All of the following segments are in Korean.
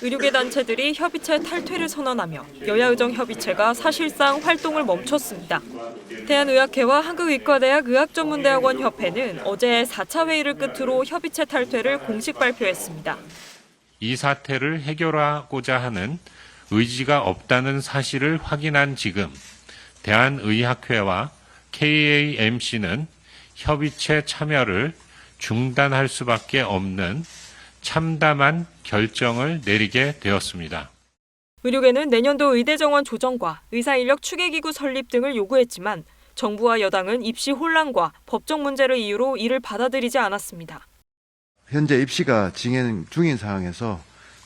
의료계 단체들이 협의체 탈퇴를 선언하며 여야의정협의체가 사실상 활동을 멈췄습니다. 대한의학회와 한국의과대학 의학전문대학원협회는 어제 4차 회의를 끝으로 협의체 탈퇴를 공식 발표했습니다. 이 사태를 해결하고자 하는 의지가 없다는 사실을 확인한 지금 대한의학회와 KAMC는 협의체 참여를 중단할 수밖에 없는 참담한 결정을 내리게 되었습니다. 의료계는 내년도 의대 정원 조정과 의사인력 추계기구 설립 등을 요구했지만 정부와 여당은 입시 혼란과 법적 문제를 이유로 이를 받아들이지 않았습니다. 현재 입시가 진행 중인 상황에서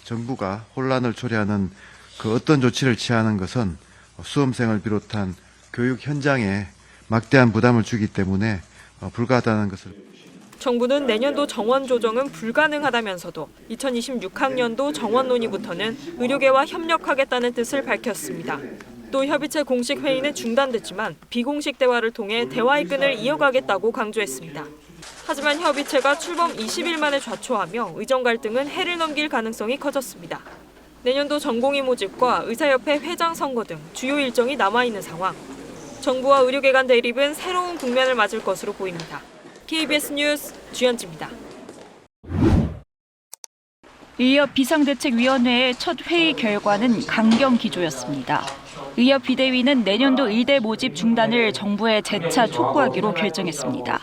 정부가 혼란을 초래하는 그 어떤 조치를 취하는 것은 수험생을 비롯한 교육 현장에 막대한 부담을 주기 때문에 불가하다는 것을. 정부는 내년도 정원 조정은 불가능하다면서도 2026학년도 정원 논의부터는 의료계와 협력하겠다는 뜻을 밝혔습니다. 또 협의체 공식 회의는 중단됐지만 비공식 대화를 통해 대화의 끈을 이어가겠다고 강조했습니다. 하지만 협의체가 출범 20일 만에 좌초하며 의정 갈등은 해를 넘길 가능성이 커졌습니다. 내년도 전공의 모집과 의사협회 회장 선거 등 주요 일정이 남아있는 상황. 정부와 의료계 간 대립은 새로운 국면을 맞을 것으로 보입니다. KBS 뉴스 주현지입니다. 의협 비상대책위원회의 첫 회의 결과는 강경 기조였습니다. 의협 비대위는 내년도 의대 모집 중단을 정부에 재차 촉구하기로 결정했습니다.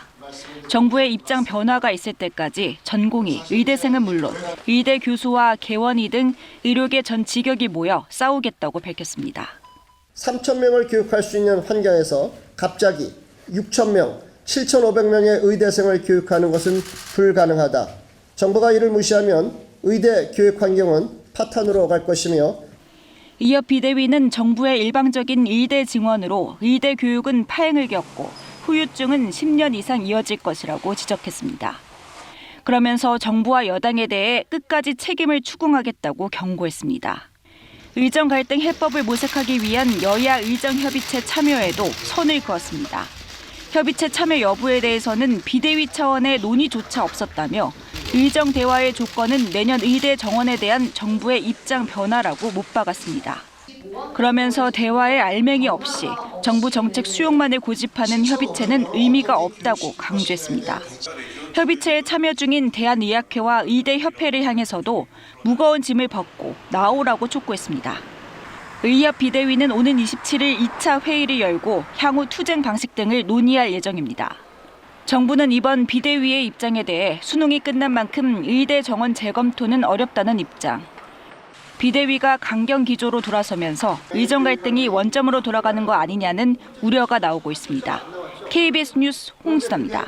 정부의 입장 변화가 있을 때까지 전공의, 의대생은 물론 의대 교수와 개원의 등 의료계 전 직역이 모여 싸우겠다고 밝혔습니다. 3,000명을 교육할 수 있는 환경에서 갑자기 6,000명, 7,500명의 의대생을 교육하는 것은 불가능하다. 정부가 이를 무시하면 의대 교육 환경은 파탄으로 갈 것이며 의협 비대위는 정부의 일방적인 의대 증원으로 의대 교육은 파행을 겪고 후유증은 10년 이상 이어질 것이라고 지적했습니다. 그러면서 정부와 여당에 대해 끝까지 책임을 추궁하겠다고 경고했습니다. 의정 갈등 해법을 모색하기 위한 여야 의정협의체 참여에도 선을 그었습니다. 협의체 참여 여부에 대해서는 비대위 차원의 논의조차 없었다며 의정 대화의 조건은 내년 의대 정원에 대한 정부의 입장 변화라고 못 박았습니다. 그러면서 대화에 알맹이 없이 정부 정책 수용만을 고집하는 협의체는 의미가 없다고 강조했습니다. 협의체에 참여 중인 대한의학회와 의대협회를 향해서도 무거운 짐을 벗고 나오라고 촉구했습니다. 의협 비대위는 오는 27일 2차 회의를 열고 향후 투쟁 방식 등을 논의할 예정입니다. 정부는 이번 비대위의 입장에 대해 수능이 끝난 만큼 의대 정원 재검토는 어렵다는 입장. 비대위가 강경 기조로 돌아서면서 의정 갈등이 원점으로 돌아가는 거 아니냐는 우려가 나오고 있습니다. KBS 뉴스 홍진아입니다.